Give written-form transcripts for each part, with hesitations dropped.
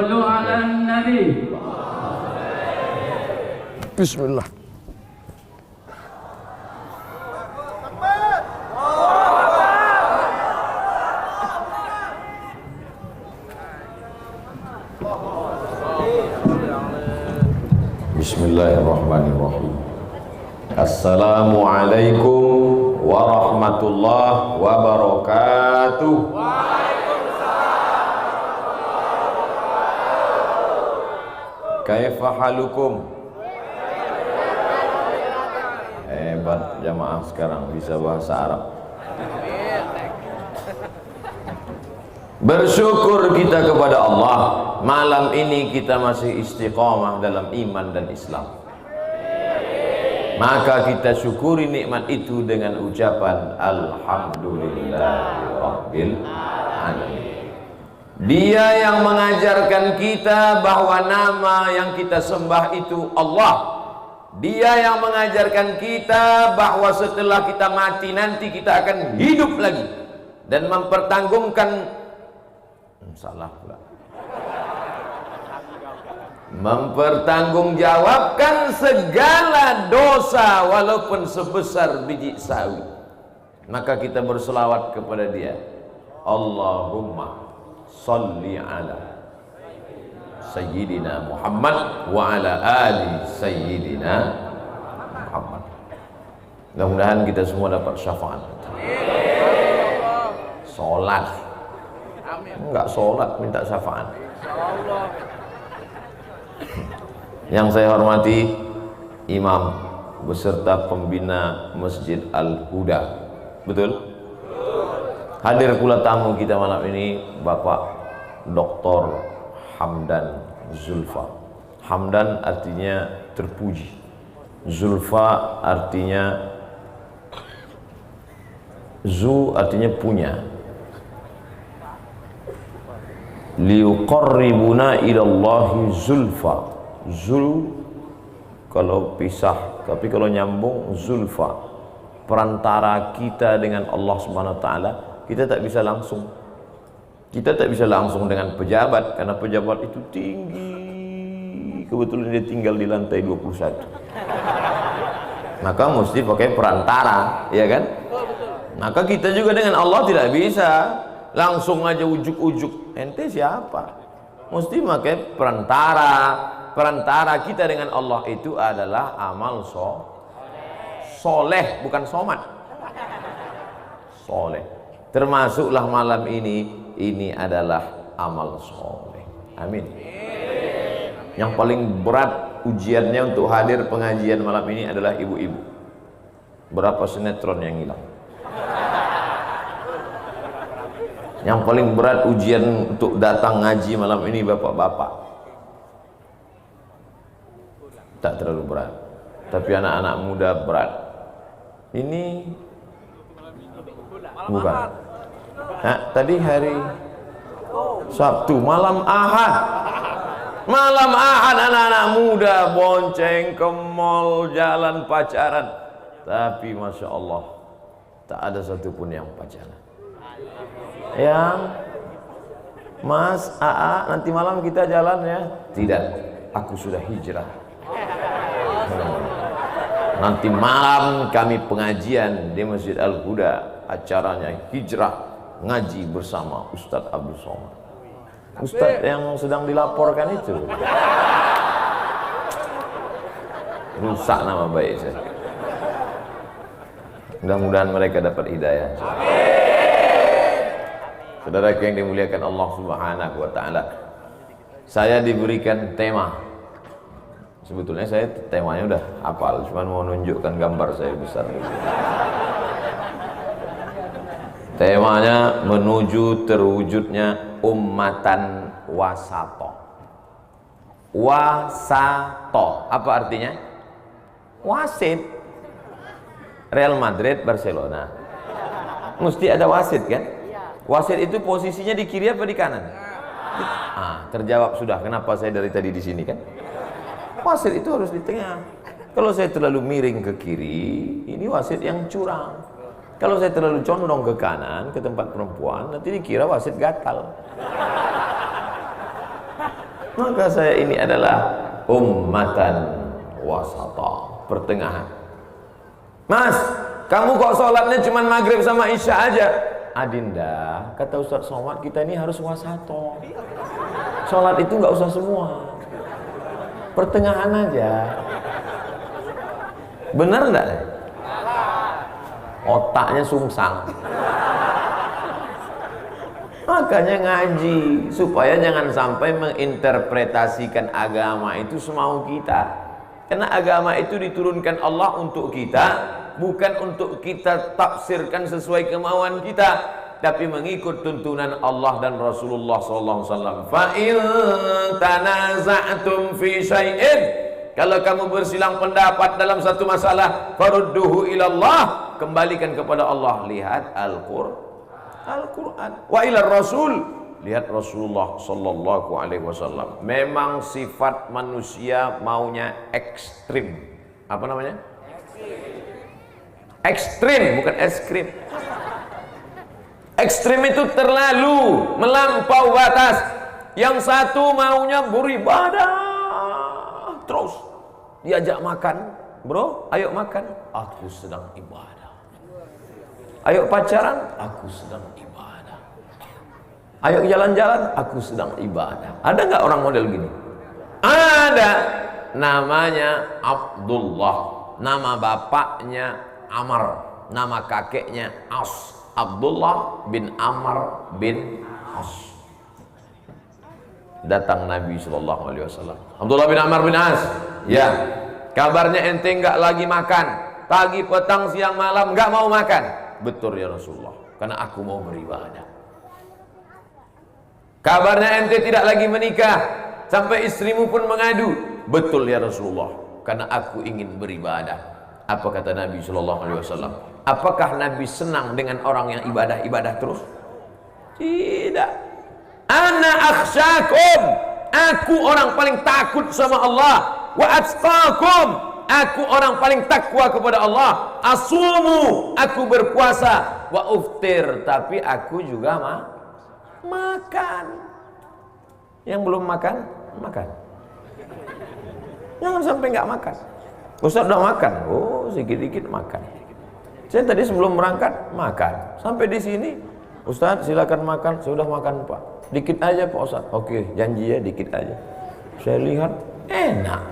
صلوا على النبي. Bismillah. Bismillahirrahmanirrahim. Assalamualaikum warahmatullahi wabarakatuh. Kaifa halukum? Hebat jamaah sekarang bisa bahasa Arab. Bersyukur kita kepada Allah, malam ini kita masih istiqamah dalam iman dan Islam. Maka kita syukuri nikmat itu dengan ucapan Alhamdulillahirabbil alamin. Dia yang mengajarkan kita bahwa nama yang kita sembah itu Allah. Dia yang mengajarkan kita bahwa setelah kita mati nanti kita akan hidup lagi dan mempertanggungjawabkan mempertanggungjawabkan segala dosa walaupun sebesar biji sawi. Maka kita berselawat kepada Dia. Allahumma sholli ala Sayyidina Muhammad wa ala ali Sayyidina Muhammad. Mudah-mudahan kita semua dapat syafaat. Sholat, enggak sholat minta syafaat. Yang saya hormati Imam beserta pembina Masjid Al-Huda, betul? Hadir pula tamu kita malam ini Bapak Dr. Hamdan Zulfa. Hamdan artinya terpuji, Zulfa artinya artinya punya. Liuqarribuna ilallahi zulfa. Zul kalau pisah, tapi kalau nyambung zulfa, perantara kita dengan Allah Subhanahu wa taala. Kita tak bisa langsung. Kita tak bisa langsung dengan pejabat karena pejabat itu tinggi. Kebetulan dia tinggal di lantai 21. Maka mesti pakai perantara, ya kan? Maka kita juga dengan Allah tidak bisa langsung aja ujuk-ujuk. Ente siapa? Mesti pakai perantara. Perantara kita dengan Allah itu adalah amal soleh, bukan somat. Soleh. Termasuklah malam ini adalah amal soleh. Amin. Yang paling berat ujiannya untuk hadir pengajian malam ini adalah ibu-ibu. Berapa sinetron yang hilang? Yang paling berat ujian untuk datang ngaji malam ini bapak-bapak. Tak terlalu berat, tapi anak-anak muda berat. Ini bukan. Nah, tadi hari Sabtu, malam Ahad. Malam Ahad anak-anak muda bonceng ke mall, jalan pacaran. Tapi Masya Allah, tak ada satupun yang pacaran. Yang Mas AA nanti malam kita jalan ya? Tidak, aku sudah hijrah. Nanti malam kami pengajian di Masjid Al-Huda, acaranya hijrah ngaji bersama Ustadz Abdul Somad. Ustadz yang sedang dilaporkan itu rusak nama baik saya. Mudah-mudahan mereka dapat hidayah. Saudara yang dimuliakan Allah Subhanahu wa taala, saya diberikan tema. Sebetulnya saya temanya udah hafal, cuma mau nunjukkan gambar saya besar. Temanya menuju terwujudnya ummatan wasato. Wasato, apa artinya? Wasit. Real Madrid, Barcelona. Mesti ada wasit kan? Wasit itu posisinya di kiri apa di kanan? Terjawab sudah. Kenapa saya dari tadi di sini kan? Wasit itu harus di tengah. Kalau saya terlalu miring ke kiri, ini wasit yang curang. Kalau saya terlalu condong ke kanan, ke tempat perempuan, nanti dikira wasit gatal. Maka saya ini adalah ummatan wasata, pertengahan. Mas, kamu kok sholatnya cuma maghrib sama isya aja? Adinda, kata Ustaz Somad, kita ini harus wasato. Sholat itu nggak usah semua, pertengahan aja. Bener nggak? Otaknya sungsang. Makanya ngaji, supaya jangan sampai menginterpretasikan agama itu semau kita. Karena agama itu diturunkan Allah untuk kita, bukan untuk kita tafsirkan sesuai kemauan kita, tapi mengikut tuntunan Allah dan Rasulullah SAW. Fa in tanaza'tum fi syai'in, kalau kamu bersilang pendapat dalam satu masalah, farudduhu ilallah, kembalikan kepada Allah. Lihat Al-Quran, wa ila Rasul, lihat Rasulullah sallallahu alaihi wasallam. Memang sifat manusia maunya ekstrim. Apa namanya? Ekstrim, bukan es krim. Ekstrim itu terlalu melampau batas. Yang satu maunya beribadah terus, diajak makan, bro, ayo makan, aku sedang ibadah. Ayo pacaran, aku sedang ibadah. Ayo jalan-jalan, aku sedang ibadah. Ada nggak orang model gini? Ada. Namanya Abdullah, nama bapaknya Amr, nama kakeknya As. Abdullah bin Amr bin As. Datang Nabi SAW. Abdullah bin Amr bin As, ya, kabarnya ente nggak lagi makan, pagi, petang, siang, malam nggak mau makan. Betul ya Rasulullah, karena aku mau beribadah. Kabarnya ente tidak lagi menikah, sampai istrimu pun mengadu. Betul ya Rasulullah, karena aku ingin beribadah. Apa kata Nabi SAW? Apakah Nabi senang dengan orang yang ibadah-ibadah terus? Tidak. Ana akhsyakum, aku orang paling takut sama Allah. Wa atqakum, aku orang paling takwa kepada Allah. Asumu, aku berpuasa. Wa uftir, tapi aku juga makan. Yang belum makan, makan. Jangan sampai nggak makan. Ustaz udah makan, oh sedikit-sedikit makan. Saya tadi sebelum berangkat makan. Sampai di sini, Ustaz silakan makan. Saya udah makan Pak. Dikit aja Pak Ustaz. Oke, janji ya dikit aja. Saya lihat enak.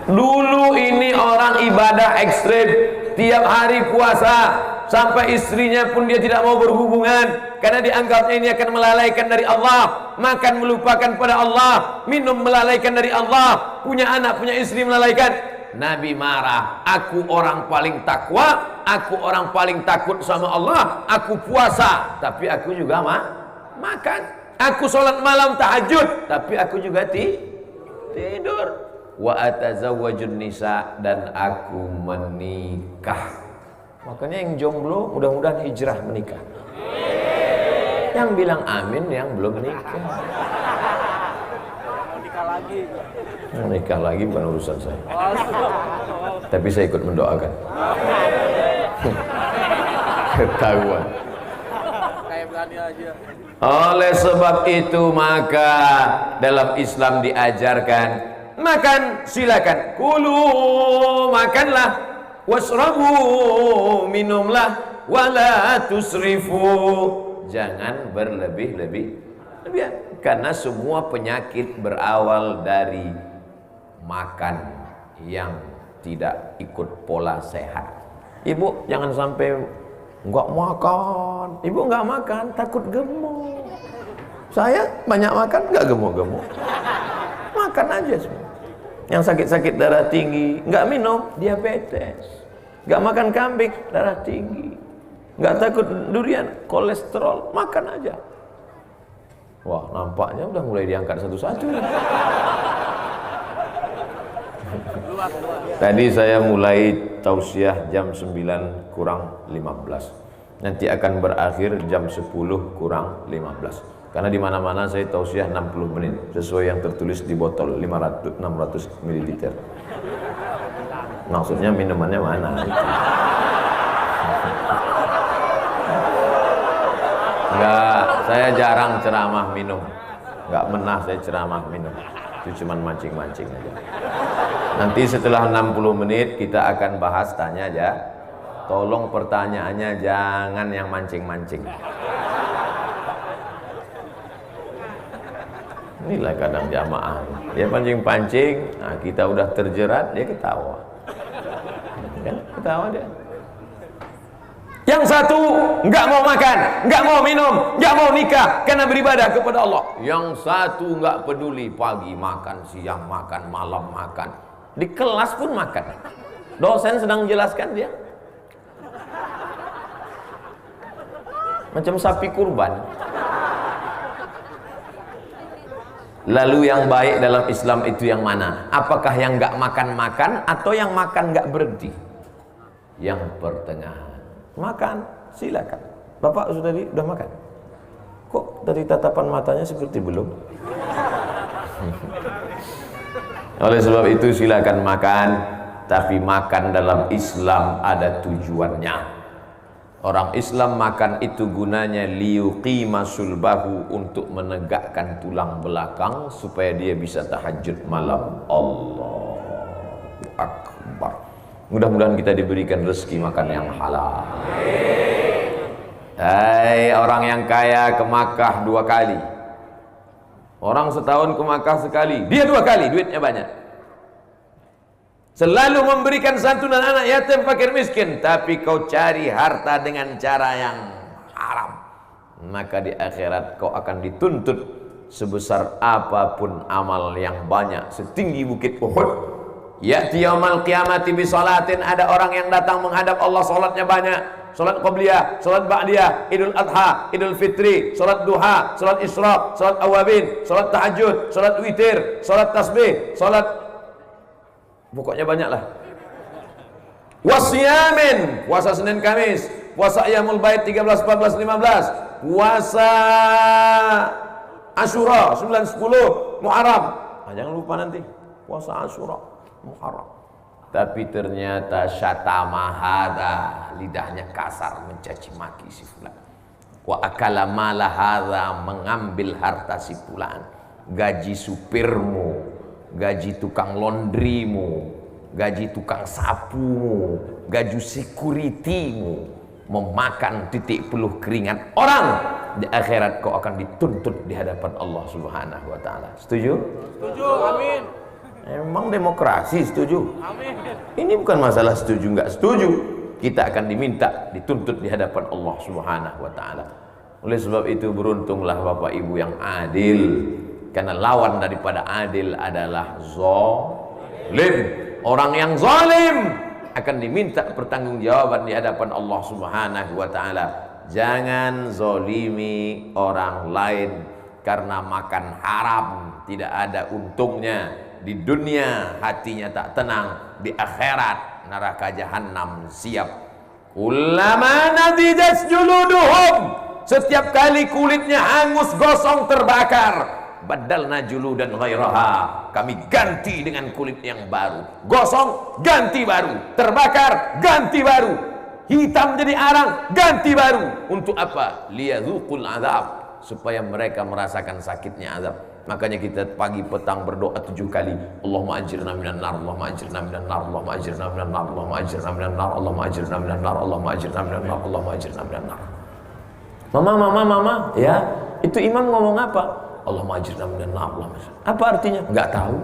Dulu ini orang ibadah ekstrim, tiap hari puasa, sampai istrinya pun dia tidak mau berhubungan karena dianggapnya ini akan melalaikan dari Allah. Makan melupakan pada Allah, minum melalaikan dari Allah, punya anak, punya istri melalaikan. Nabi marah, aku orang paling takwa, aku orang paling takut sama Allah, aku puasa, tapi aku juga makan. Aku sholat malam tahajud, tapi aku juga tidur. Wa atazawwajun nisa, dan aku menikah. Makanya yang jomblo mudah-mudahan hijrah menikah. Yang bilang amin yang belum menikah. Menikah lagi bukan urusan saya. Tapi saya ikut mendoakan. Ketahuan. Oleh sebab itu maka dalam Islam diajarkan makan silakan, kulu makanlah, wasrabu minumlah, wala tusrifu, jangan berlebih-lebihan, karena semua penyakit berawal dari makan yang tidak ikut pola sehat. Ibu jangan sampai nggak makan, ibu nggak makan takut gemuk. Saya banyak makan nggak gemuk-gemuk, makan aja semua. Yang sakit-sakit darah tinggi nggak minum, diabetes. Nggak makan kambing, darah tinggi. Nggak takut durian, kolesterol, makan aja. Wah, nampaknya udah mulai diangkat satu-satu. Tadi saya mulai tausiah jam 9 kurang 15. Nanti akan berakhir jam 10 kurang 15. Karena di mana-mana saya tausiah 60 menit sesuai yang tertulis di botol 600 ml. Maksudnya minumannya mana? Enggak, saya jarang ceramah minum. Enggak pernah saya ceramah minum. Itu cuma mancing-mancing aja. Nanti setelah 60 menit kita akan bahas tanya aja. Tolong pertanyaannya jangan yang mancing-mancing. Inilah kadang jamaah. Dia pancing-pancing, nah kita udah terjerat, dia ketawa. Kan? Ketawa dia. Yang satu nggak mau makan, nggak mau minum, nggak mau nikah karena beribadah kepada Allah. Yang satu nggak peduli, pagi makan, siang makan, malam makan. Di kelas pun makan. Dosen sedang menjelaskan dia. Macam sapi kurban. Lalu yang baik dalam Islam itu yang mana? Apakah yang nggak makan-makan atau yang makan nggak berhenti? Yang pertengahan. Makan, silakan. Bapak saudari udah makan? Kok dari tatapan matanya seperti belum? Oleh sebab itu silakan makan, tapi makan dalam Islam ada tujuannya. Orang Islam makan itu gunanya liyuqima sulbahu, untuk menegakkan tulang belakang supaya dia bisa tahajud malam. Allahu Akbar. Mudah-mudahan kita diberikan rezeki makan yang halal. Hai orang yang kaya ke Makkah 2 kali. Orang setahun ke Makkah sekali, dia 2 kali, duitnya banyak. Selalu memberikan santunan anak yatim, fakir miskin, tapi kau cari harta dengan cara yang haram, maka di akhirat kau akan dituntut sebesar apapun amal yang banyak, setinggi bukit Uhud. Ya'ti yaumal qiyamati bi salatin, ada orang yang datang menghadap Allah, salatnya banyak, salat qabliyah, salat ba'diyah, Idul Adha, Idul Fitri, salat duha, salat Isra, salat awabin, salat tahajud, salat witir, salat tasbih, salat, pokoknya banyak lah. Wasyamin, puasa Senin Kamis, puasa Ayyamul Bait 13, 14, 15, puasa Asyura 9, 10, Muharram. Nah, jangan lupa nanti puasa Asyura, Muharram. Tapi ternyata syatamahada, lidahnya kasar mencaci maki si fulan. Wa akala mala hadza, mengambil harta si fulan. Gaji supirmu, gaji tukang laundrymu, gaji tukang sapumu, gaji securitymu, memakan titik peluh keringat orang. Di akhirat kau akan dituntut di hadapan Allah Subhanahu wa taala. Setuju? Setuju, amin. Emang demokrasi, setuju? Amin. Ini bukan masalah setuju nggak setuju. Kita akan diminta dituntut di hadapan Allah Subhanahu wa taala. Oleh sebab itu beruntunglah Bapak Ibu yang adil, karena lawan daripada adil adalah zalim. Orang yang zalim akan diminta pertanggungjawaban di hadapan Allah Subhanahu wa taala. Jangan zalimi orang lain karena makan haram, tidak ada untungnya. Di dunia hatinya tak tenang, di akhirat neraka jahanam siap. Kullama nadijat juluduhum, setiap kali kulitnya hangus, gosong, terbakar, badalna juludan ghairaha, kami ganti dengan kulit yang baru. Gosong, ganti baru. Terbakar, ganti baru. Hitam jadi arang, ganti baru. Untuk apa? Liyadzuqul azab, supaya mereka merasakan sakitnya azab. Makanya kita pagi petang berdoa 7 kali. Allahumma ajirna minan nar, Allahumma ajirna minan nar, Allahumma ajirna minan nar, Allahumma ajirna minan nar, Allahumma ajirna minan nar, Allahumma ajirna minan nar, Allahumma ajirna minan nar. Mama, ya, itu imam ngomong apa? Allahumma ajirna minan nar, Allahumma ajirna. Apa artinya? Enggak tahu.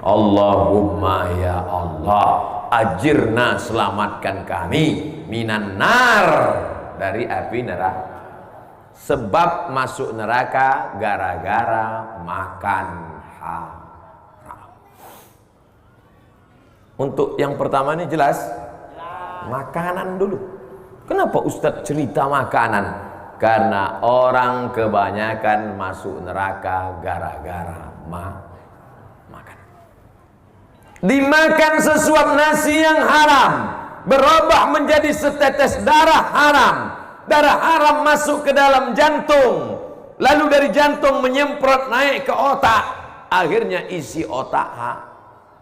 Allahumma ya Allah, ajirna, selamatkan kami, minan nar, dari api neraka. Sebab masuk neraka gara-gara makan haram. Untuk yang pertama ini jelas? Makanan dulu. Kenapa Ustadz cerita makanan? Karena orang kebanyakan masuk neraka gara-gara makan. Dimakan sesuap nasi yang haram, berubah menjadi setetes darah haram. Darah haram masuk ke dalam jantung, lalu dari jantung menyemprot naik ke otak, akhirnya isi otak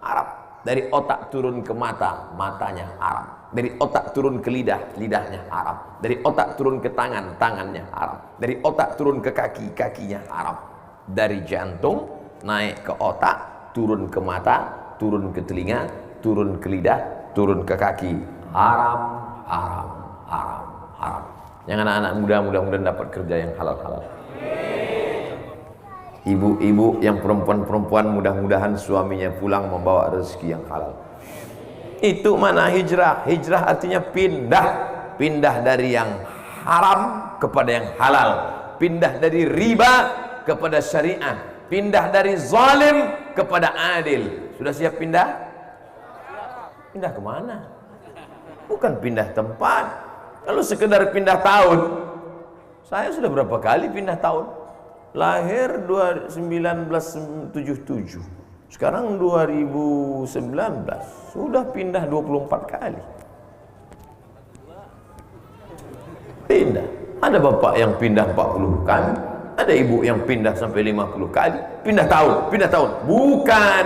haram. Dari otak turun ke mata, matanya haram. Dari otak turun ke lidah, lidahnya haram. Dari otak turun ke tangan, tangannya haram. Dari otak turun ke kaki, kakinya haram. Dari jantung naik ke otak, turun ke mata, turun ke telinga, turun ke lidah, turun ke kaki. Haram, haram, haram, haram. Yang anak-anak muda mudah-mudahan dapat kerja yang halal-halal. Ibu-ibu yang perempuan-perempuan mudah-mudahan suaminya pulang membawa rezeki yang halal. Itu mana hijrah? Hijrah artinya pindah. Pindah dari yang haram kepada yang halal. Pindah dari riba kepada syariah. Pindah dari zalim kepada adil. Sudah siap pindah? Pindah kemana? Bukan pindah tempat. Kalau sekedar pindah tahun, saya sudah berapa kali pindah tahun? Lahir 1977. Sekarang 2019 sudah pindah 24 kali. Pindah. Ada bapak yang pindah 40 kali, ada ibu yang pindah sampai 50 kali. Pindah tahun. Bukan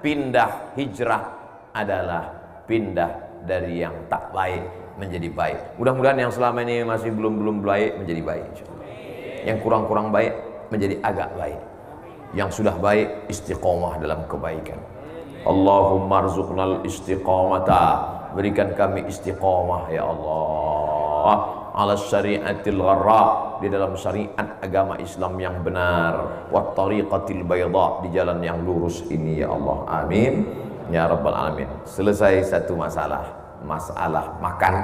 pindah. Hijrah adalah pindah dari yang tak baik menjadi baik. Mudah-mudahan yang selama ini masih belum baik menjadi baik, insyaallah. Yang kurang-kurang baik menjadi agak baik. Yang sudah baik istiqomah dalam kebaikan. Allahumma rzuqnal istiqamata, berikan kami istiqomah ya Allah, ala syariatil gharra, di dalam syariat agama Islam yang benar, wat tariqatil bayda, di jalan yang lurus ini ya Allah. Amin ya rabbal alamin. Selesai satu masalah makan.